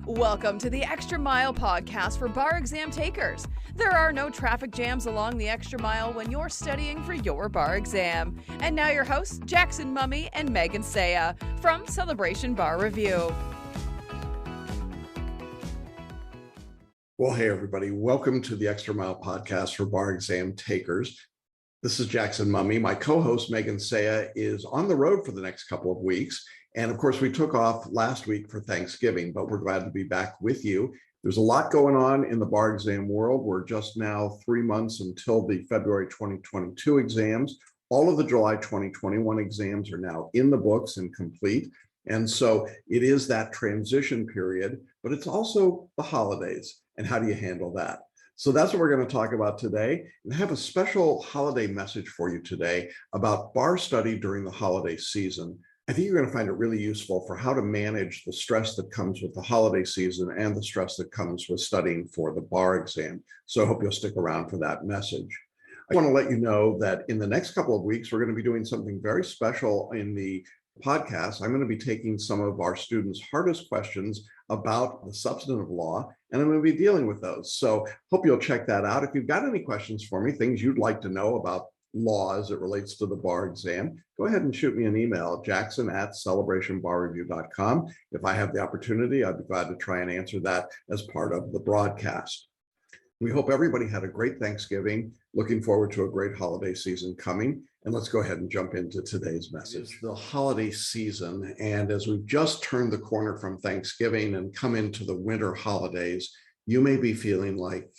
Welcome to the Extra Mile podcast for bar exam takers. There are no traffic jams along the extra mile when you're studying for your bar exam. And now your hosts, Jackson Mummy and Megan Saya from Celebration Bar Review. Well, hey, everybody. Welcome to the Extra Mile podcast for bar exam takers. This is Jackson Mummy. My co-host, Megan Saya, is on the road for the next couple of weeks. And of course, we took off last week for Thanksgiving, but we're glad to be back with you. There's a lot going on in the bar exam world. We're just now 3 months until the February 2022 exams. All of the July 2021 exams are now in the books and complete. And so it is that transition period, but it's also the holidays. And how do you handle that? So that's what we're going to talk about today. And I have a special holiday message for you today about bar study during the holiday season. I think you're going to find it really useful for how to manage the stress that comes with the holiday season and the stress that comes with studying for the bar exam. So I hope you'll stick around for that message. I want to let you know that in the next couple of weeks, we're going to be doing something very special in the podcast. I'm going to be taking some of our students' hardest questions about the substantive law, and I'm going to be dealing with those. So hope you'll check that out. If you've got any questions for me, things you'd like to know about law as it relates to the bar exam, go ahead and shoot me an email, jackson@celebrationbarreview.com. If I have the opportunity, I'd be glad to try and answer that as part of the broadcast. We hope everybody had a great Thanksgiving. Looking forward to a great holiday season coming. And let's go ahead and jump into today's message. It's the holiday season. And as we've just turned the corner from Thanksgiving and come into the winter holidays, you may be feeling like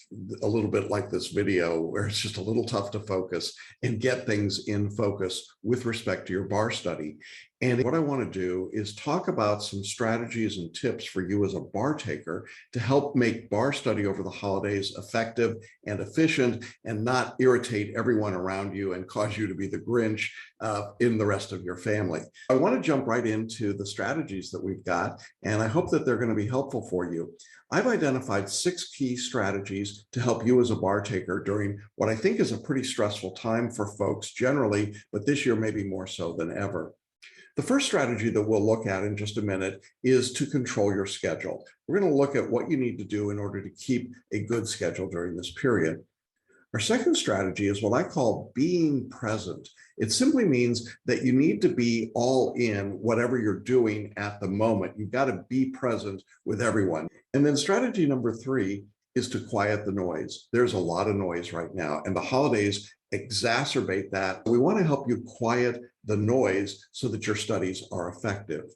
a little bit like this video where it's just a little tough to focus and get things in focus with respect to your bar study. And what I want to do is talk about some strategies and tips for you as a bar taker to help make bar study over the holidays effective and efficient and not irritate everyone around you and cause you to be the Grinch in the rest of your family. I want to jump right into the strategies that we've got, and I hope that they're going to be helpful for you. I've identified 6 key strategies to help you as a bar taker during what I think is a pretty stressful time for folks generally, but this year maybe more so than ever. The first strategy that we'll look at in just a minute is to control your schedule. We're going to look at what you need to do in order to keep a good schedule during this period. Our second strategy is what I call being present. It simply means that you need to be all in whatever you're doing at the moment. You've got to be present with everyone. And then strategy number 3 is to quiet the noise. There's a lot of noise right now, and the holidays exacerbate that. We want to help you quiet the noise so that your studies are effective.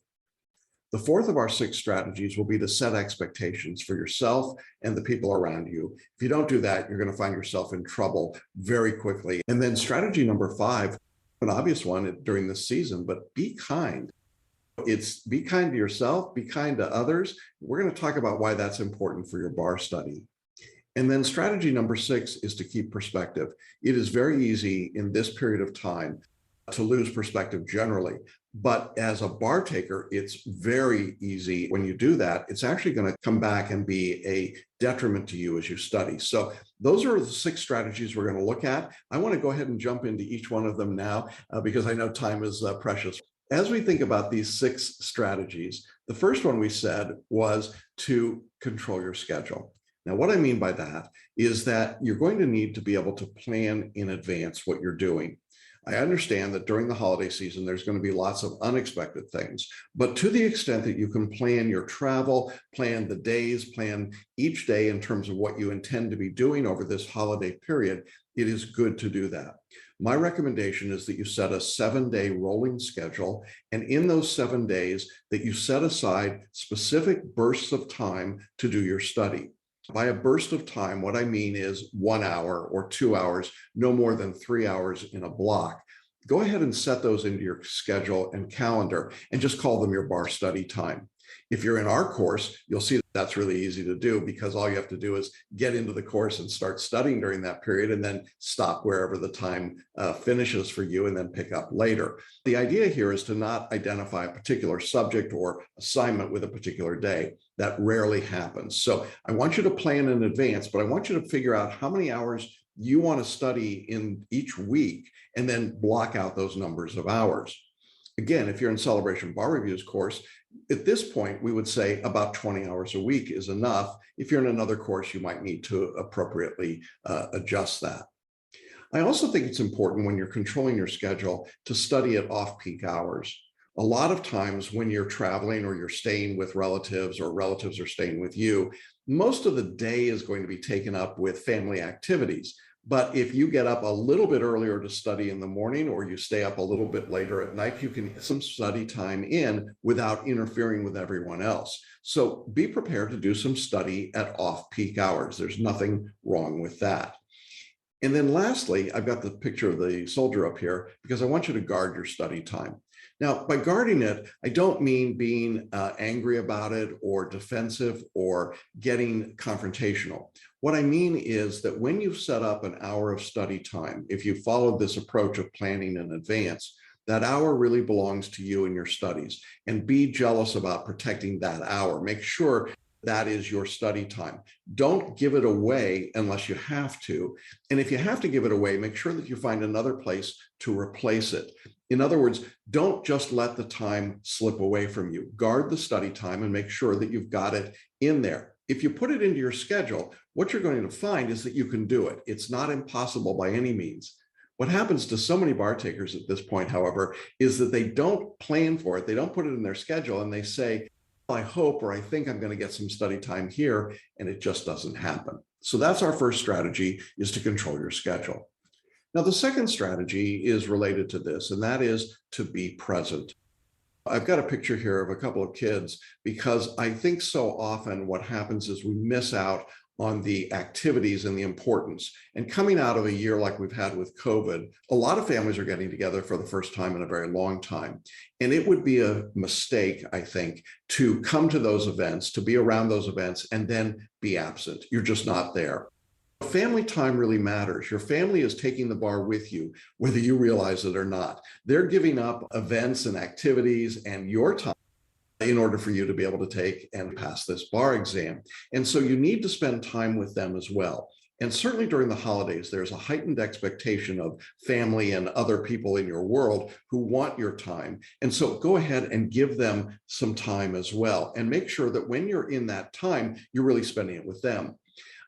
The fourth of our 6 strategies will be to set expectations for yourself and the people around you. If you don't do that, you're going to find yourself in trouble very quickly. And then strategy number 5, an obvious one during this season, but be kind. It's be kind to yourself, be kind to others. We're going to talk about why that's important for your bar study. And then strategy number 6 is to keep perspective. It is very easy in this period of time to lose perspective generally. But as a bar taker, it's very easy when you do that. It's actually going to come back and be a detriment to you as you study. So those are the 6 strategies we're going to look at. I want to go ahead and jump into each one of them now because I know time is precious. As we think about these 6 strategies, the first one we said was to control your schedule. Now, what I mean by that is that you're going to need to be able to plan in advance what you're doing. I understand that during the holiday season, there's going to be lots of unexpected things, but to the extent that you can plan your travel, plan the days, plan each day in terms of what you intend to be doing over this holiday period, it is good to do that. My recommendation is that you set a 7-day rolling schedule, and in those 7 days that you set aside specific bursts of time to do your study. By a burst of time, what I mean is 1 hour or 2 hours, no more than 3 hours in a block. Go ahead and set those into your schedule and calendar and just call them your bar study time. If you're in our course, you'll see that that's really easy to do because all you have to do is get into the course and start studying during that period and then stop wherever the time finishes for you and then pick up later. The idea here is to not identify a particular subject or assignment with a particular day. That rarely happens. So I want you to plan in advance, but I want you to figure out how many hours you want to study in each week and then block out those numbers of hours. Again, if you're in Celebration Bar Reviews course, at this point, we would say about 20 hours a week is enough. If you're in another course, you might need to appropriately adjust that. I also think it's important when you're controlling your schedule to study at off-peak hours. A lot of times when you're traveling or you're staying with relatives or relatives are staying with you, most of the day is going to be taken up with family activities. But if you get up a little bit earlier to study in the morning, or you stay up a little bit later at night, you can get some study time in without interfering with everyone else. So be prepared to do some study at off-peak hours. There's nothing wrong with that. And then lastly, I've got the picture of the soldier up here because I want you to guard your study time. Now, by guarding it, I don't mean being angry about it or defensive or getting confrontational. What I mean is that when you've set up an hour of study time, if you followed this approach of planning in advance, that hour really belongs to you and your studies. And be jealous about protecting that hour. Make sure that is your study time. Don't give it away unless you have to. And if you have to give it away, make sure that you find another place to replace it. In other words, don't just let the time slip away from you. Guard the study time and make sure that you've got it in there. If you put it into your schedule, what you're going to find is that you can do it. It's not impossible by any means. What happens to so many bar takers at this point, however, is that they don't plan for it. They don't put it in their schedule and they say, I hope or I think I'm going to get some study time here, and it just doesn't happen. So that's our first strategy, is to control your schedule. Now, the second strategy is related to this, and that is to be present. I've got a picture here of a couple of kids because I think so often what happens is we miss out on the activities and the importance. And coming out of a year like we've had with COVID, a lot of families are getting together for the first time in a very long time. And it would be a mistake, I think, to come to those events, to be around those events, and then be absent. You're just not there. Family time really matters. Your family is taking the bar with you, whether you realize it or not. They're giving up events and activities and your time in order for you to be able to take and pass this bar exam. And so you need to spend time with them as well. And certainly during the holidays, there's a heightened expectation of family and other people in your world who want your time. And so go ahead and give them some time as well. And make sure that when you're in that time, you're really spending it with them.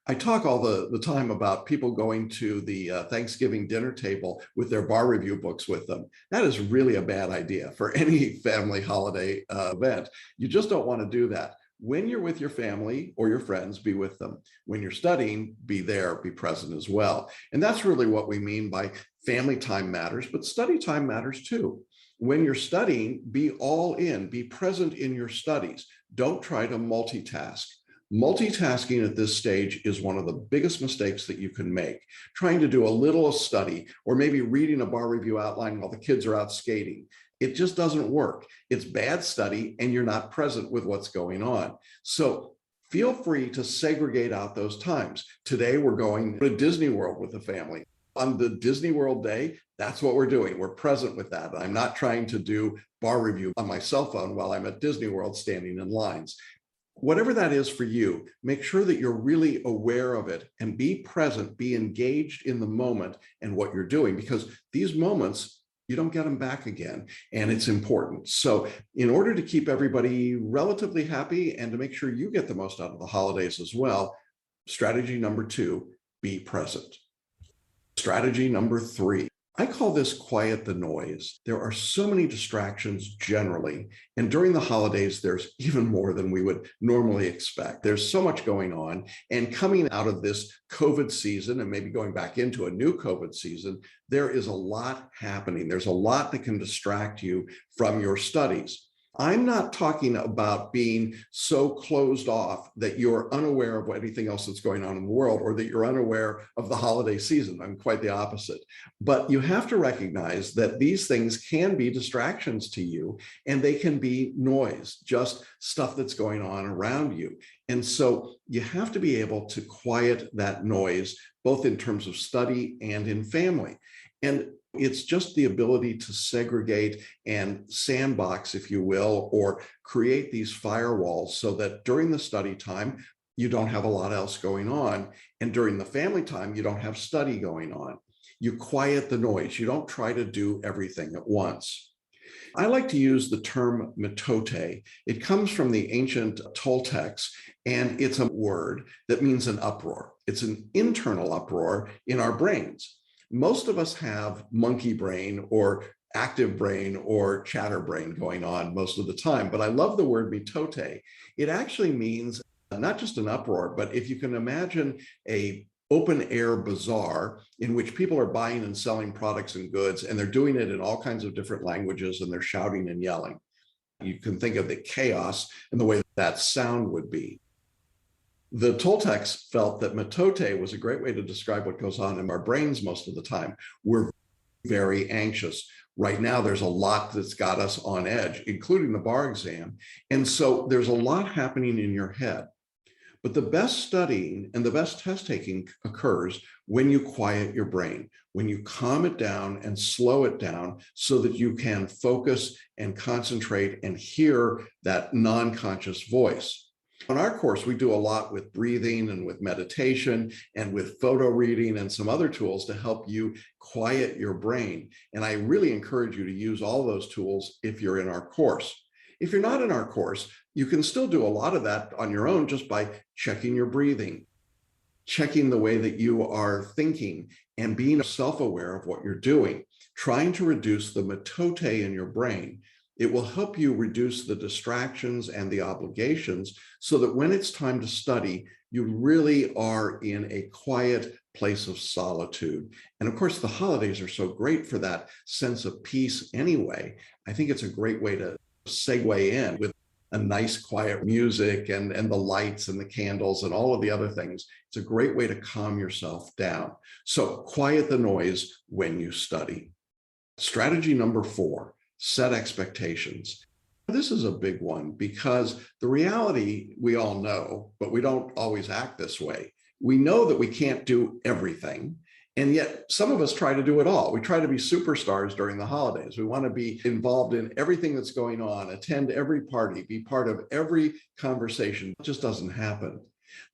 I talk all the time about people going to the Thanksgiving dinner table with their bar review books with them. That is really a bad idea for any family holiday event. You just don't want to do that. When you're with your family or your friends, be with them. When you're studying, be there, be present as well. And that's really what we mean by family time matters, but study time matters too. When you're studying, be all in, be present in your studies. Don't try to multitask. Multitasking at this stage is one of the biggest mistakes that you can make. Trying to do a little study or maybe reading a bar review outline while the kids are out skating. It just doesn't work. It's bad study and you're not present with what's going on. So feel free to segregate out those times. Today we're going to Disney World with the family. On the Disney World day, that's what we're doing. We're present with that. I'm not trying to do bar review on my cell phone while I'm at Disney World standing in lines. Whatever that is for you, make sure that you're really aware of it and be present, be engaged in the moment and what you're doing, because these moments, you don't get them back again, and it's important. So in order to keep everybody relatively happy and to make sure you get the most out of the holidays as well, strategy number 2, be present. Strategy number 3, I call this quiet the noise. There are so many distractions generally, and during the holidays, there's even more than we would normally expect. There's so much going on, and coming out of this COVID season and maybe going back into a new COVID season, there is a lot happening. There's a lot that can distract you from your studies. I'm not talking about being so closed off that you're unaware of anything else that's going on in the world or that you're unaware of the holiday season. I'm quite the opposite. But you have to recognize that these things can be distractions to you, and they can be noise, just stuff that's going on around you. And so you have to be able to quiet that noise, both in terms of study and in family. And it's just the ability to segregate and sandbox, if you will, or create these firewalls so that during the study time, you don't have a lot else going on. And during the family time, you don't have study going on. You quiet the noise. You don't try to do everything at once. I like to use the term Matote. It comes from the ancient Toltecs, and it's a word that means an uproar. It's an internal uproar in our brains. Most of us have monkey brain or active brain or chatter brain going on most of the time, but I love the word Matote. It actually means not just an uproar, but if you can imagine a open air bazaar in which people are buying and selling products and goods, and they're doing it in all kinds of different languages, and they're shouting and yelling. You can think of the chaos and the way that sound would be. The Toltecs felt that Matote was a great way to describe what goes on in our brains most of the time. We're very anxious. Right now, there's a lot that's got us on edge, including the bar exam. And so there's a lot happening in your head. But the best studying and the best test taking occurs when you quiet your brain, when you calm it down and slow it down so that you can focus and concentrate and hear that non-conscious voice. On our course, we do a lot with breathing and with meditation and with photo reading and some other tools to help you quiet your brain. And I really encourage you to use all those tools if you're in our course. If you're not in our course, you can still do a lot of that on your own just by checking your breathing, checking the way that you are thinking, and being self-aware of what you're doing, trying to reduce the Matote in your brain. It will help you reduce the distractions and the obligations so that when it's time to study, you really are in a quiet place of solitude. And of course, the holidays are so great for that sense of peace anyway. I think it's a great way to segue in with a nice quiet music and the lights and the candles and all of the other things. It's a great way to calm yourself down. So quiet the noise when you study. Strategy number 4, set expectations. This is a big one because the reality we all know, but we don't always act this way. We know that we can't do everything. And yet some of us try to do it all. We try to be superstars during the holidays. We want to be involved in everything that's going on, attend every party, be part of every conversation. It just doesn't happen.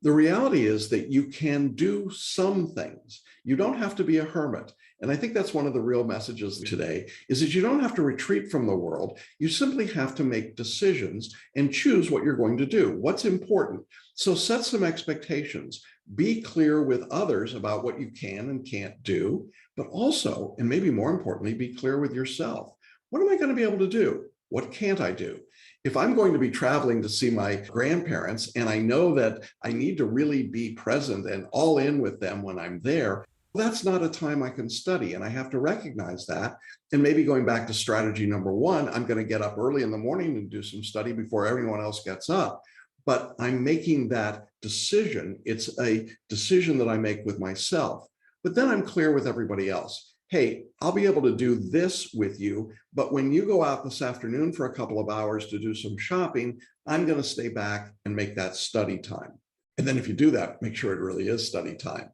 The reality is that you can do some things. You don't have to be a hermit. And I think that's one of the real messages today is that you don't have to retreat from the world. You simply have to make decisions and choose what you're going to do, what's important. So set some expectations. Be clear with others about what you can and can't do, but also, and maybe more importantly, be clear with yourself. What am I going to be able to do? What can't I do? If I'm going to be traveling to see my grandparents and I know that I need to really be present and all in with them when I'm there, that's not a time I can study, and I have to recognize that. And maybe going back to strategy number 1, I'm going to get up early in the morning and do some study before everyone else gets up. But I'm making that decision. It's a decision that I make with myself. But then I'm clear with everybody else. Hey, I'll be able to do this with you, but when you go out this afternoon for a couple of hours to do some shopping, I'm going to stay back and make that study time. And then if you do that, make sure it really is study time.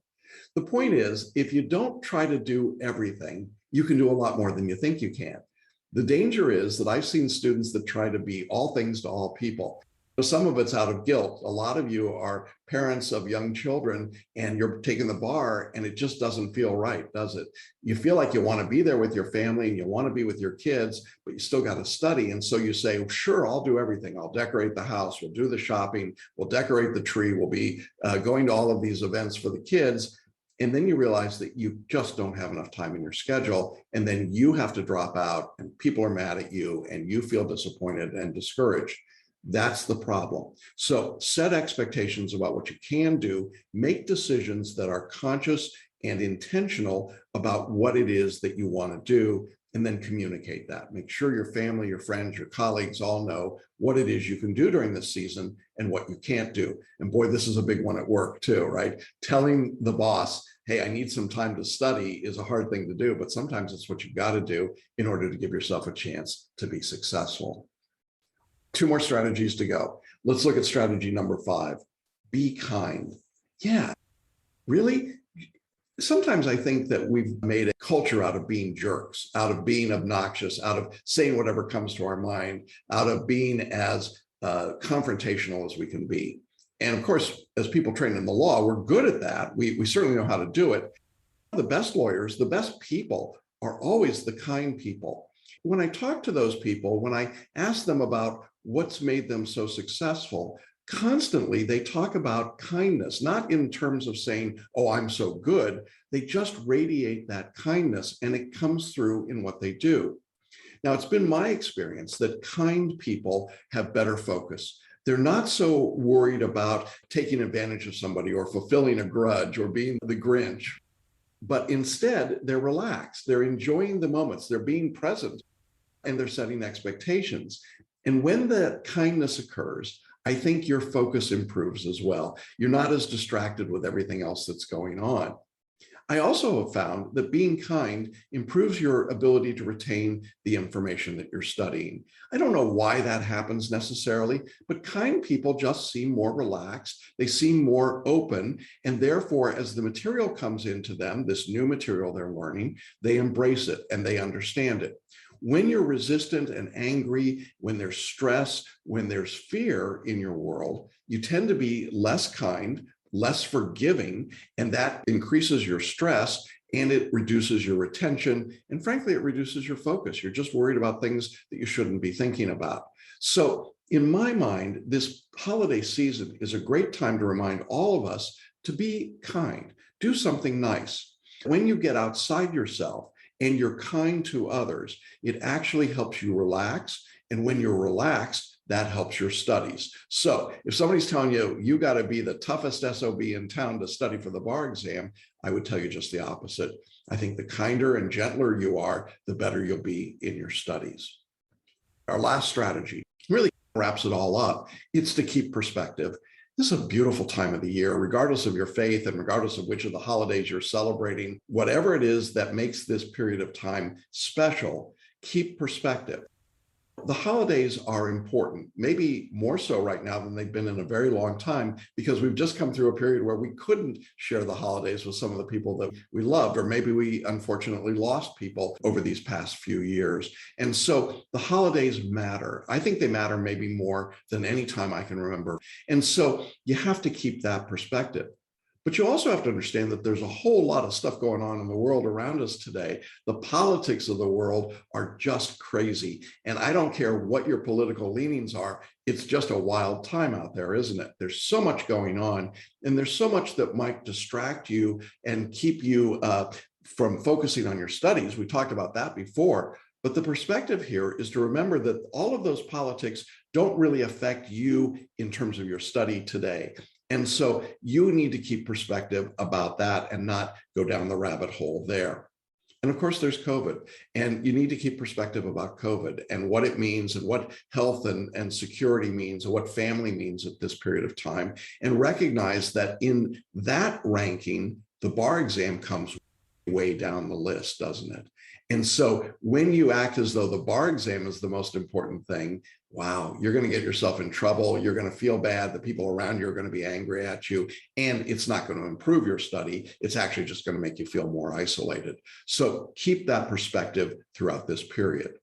The point is, if you don't try to do everything, you can do a lot more than you think you can. The danger is that I've seen students that try to be all things to all people. Some of it's out of guilt. A lot of you are parents of young children and you're taking the bar and it just doesn't feel right, does it? You feel like you want to be there with your family and you want to be with your kids, but you still got to study. And so you say, sure, I'll do everything. I'll decorate the house. We'll do the shopping. We'll decorate the tree. We'll be going to all of these events for the kids. And then you realize that you just don't have enough time in your schedule. And then you have to drop out and people are mad at you and you feel disappointed and discouraged. That's the problem. So set expectations about what you can do, make decisions that are conscious and intentional about what it is that you want to do, and then communicate that. Make sure your family, your friends, your colleagues all know what it is you can do during this season and what you can't do. And boy, this is a big one at work too, right? Telling the boss, hey, I need some time to study is a hard thing to do, but sometimes it's what you've got to do in order to give yourself a chance to be successful. 2 more strategies to go. Let's look at strategy number 5. Be kind. Yeah, really? Sometimes I think that we've made a culture out of being jerks, out of being obnoxious, out of saying whatever comes to our mind, out of being as confrontational as we can be. And of course, as people trained in the law, we're good at that. We certainly know how to do it. The best lawyers, the best people are always the kind people. When I talk to those people, when I ask them about what's made them so successful, constantly they talk about kindness, not in terms of saying, oh, I'm so good. They just radiate that kindness, and it comes through in what they do. Now, it's been my experience that kind people have better focus. They're not so worried about taking advantage of somebody or fulfilling a grudge or being the Grinch, but instead they're relaxed. They're enjoying the moments. They're being present, and they're setting expectations. And when that kindness occurs, I think your focus improves as well. You're not as distracted with everything else that's going on. I also have found that being kind improves your ability to retain the information that you're studying. I don't know why that happens necessarily, but kind people just seem more relaxed. They seem more open. And therefore, as the material comes into them, this new material they're learning, they embrace it and they understand it. When you're resistant and angry, when there's stress, when there's fear in your world, you tend to be less kind, less forgiving, and that increases your stress and it reduces your retention. And frankly, it reduces your focus. You're just worried about things that you shouldn't be thinking about. So in my mind, this holiday season is a great time to remind all of us to be kind, do something nice. When you get outside yourself and you're kind to others, it actually helps you relax. And when you're relaxed, that helps your studies. So if somebody's telling you, you got to be the toughest SOB in town to study for the bar exam, I would tell you just the opposite. I think the kinder and gentler you are, the better you'll be in your studies. Our last strategy really wraps it all up. It's to keep perspective. This is a beautiful time of the year, regardless of your faith and regardless of which of the holidays you're celebrating, whatever it is that makes this period of time special, keep perspective. The holidays are important, maybe more so right now than they've been in a very long time, because we've just come through a period where we couldn't share the holidays with some of the people that we loved, or maybe we unfortunately lost people over these past few years. And so the holidays matter. I think they matter maybe more than any time I can remember. And so you have to keep that perspective. But you also have to understand that there's a whole lot of stuff going on in the world around us today. The politics of the world are just crazy. And I don't care what your political leanings are. It's just a wild time out there, isn't it? There's so much going on, and there's so much that might distract you and keep you from focusing on your studies. We talked about that before. But the perspective here is to remember that all of those politics don't really affect you in terms of your study today. And so you need to keep perspective about that and not go down the rabbit hole there. And of course, there's COVID, and you need to keep perspective about COVID and what it means and what health and security means and what family means at this period of time, and recognize that in that ranking, the bar exam comes way down the list, doesn't it? And so when you act as though the bar exam is the most important thing, wow, you're going to get yourself in trouble. You're going to feel bad. The people around you are going to be angry at you, and it's not going to improve your study. It's actually just going to make you feel more isolated. So keep that perspective throughout this period.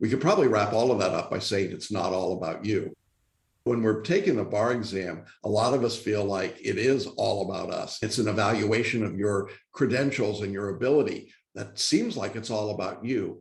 We could probably wrap all of that up by saying it's not all about you. When we're taking the bar exam, a lot of us feel like it is all about us. It's an evaluation of your credentials and your ability. That seems like it's all about you.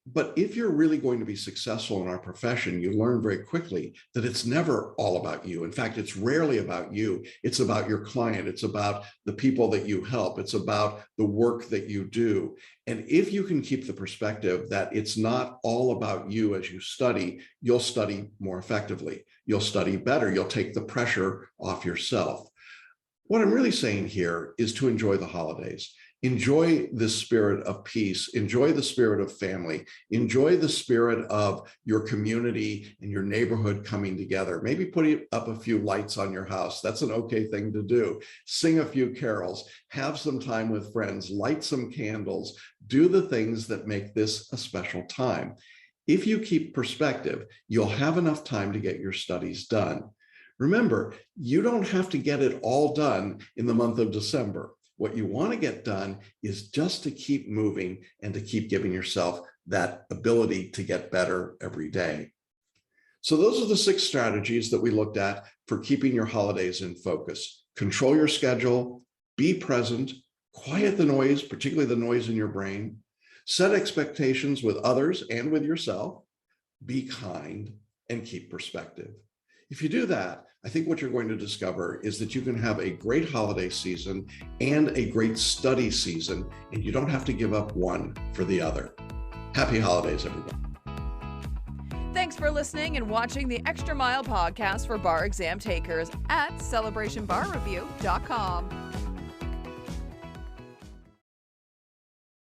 But if you're really going to be successful in our profession, you learn very quickly that it's never all about you. In fact, it's rarely about you. It's about your client. It's about the people that you help. It's about the work that you do. And if you can keep the perspective that it's not all about you as you study, you'll study more effectively. You'll study better. You'll take the pressure off yourself. What I'm really saying here is to enjoy the holidays. Enjoy the spirit of peace, enjoy the spirit of family, enjoy the spirit of your community and your neighborhood coming together. Maybe putting up a few lights on your house. That's an okay thing to do. Sing a few carols, have some time with friends, light some candles, do the things that make this a special time. If you keep perspective, you'll have enough time to get your studies done. Remember, you don't have to get it all done in the month of December. What you want to get done is just to keep moving and to keep giving yourself that ability to get better every day. So those are the 6 strategies that we looked at for keeping your holidays in focus. Control your schedule, be present, quiet the noise, particularly the noise in your brain, Set expectations with others and with yourself. Be kind and keep perspective. If you do that, I think what you're going to discover is that you can have a great holiday season and a great study season, and you don't have to give up one for the other. Happy holidays, everyone. Thanks for listening and watching the Extra Mile podcast for bar exam takers at celebrationbarreview.com.